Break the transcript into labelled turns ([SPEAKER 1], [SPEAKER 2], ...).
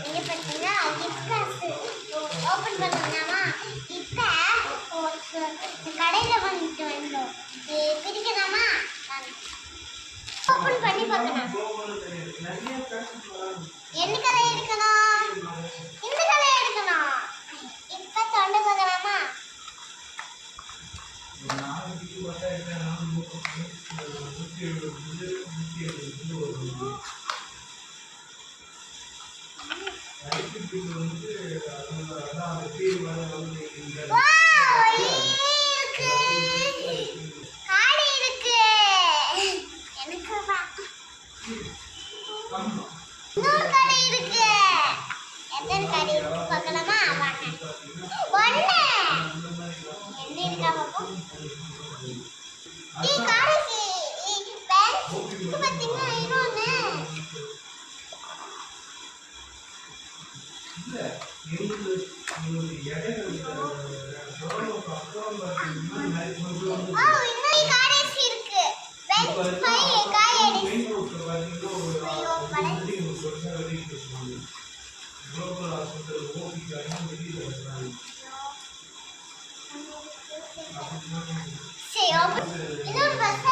[SPEAKER 1] இங்க பாத்தீங்கன்னா gift box open பண்ணலாமா? இப்ப கடையில வந்துட்டு வந்தோம். பிரிக்கலாமா? ஓபன் பண்ணி பார்க்கலாம். என்ன கலர் எடுக்கணும்? இந்த கலர் எடுக்கணும். இப்ப தொண்டு பார்க்கலாமா? இன்னொரு கடை இருக்கு. எத்தனை கடை இருக்கு பார்க்கலாமா? வாங்க. ஒண்ணு. என்ன இருக்கா பாப்போம்? டீ காரைக்கு பேங்க் பாத்தீங்கன்னா இன்னொன்னு. இன்னும் காரைக்கு இருக்கு. பேங்க் காயடி. சரி, இன்னொரு பஸ்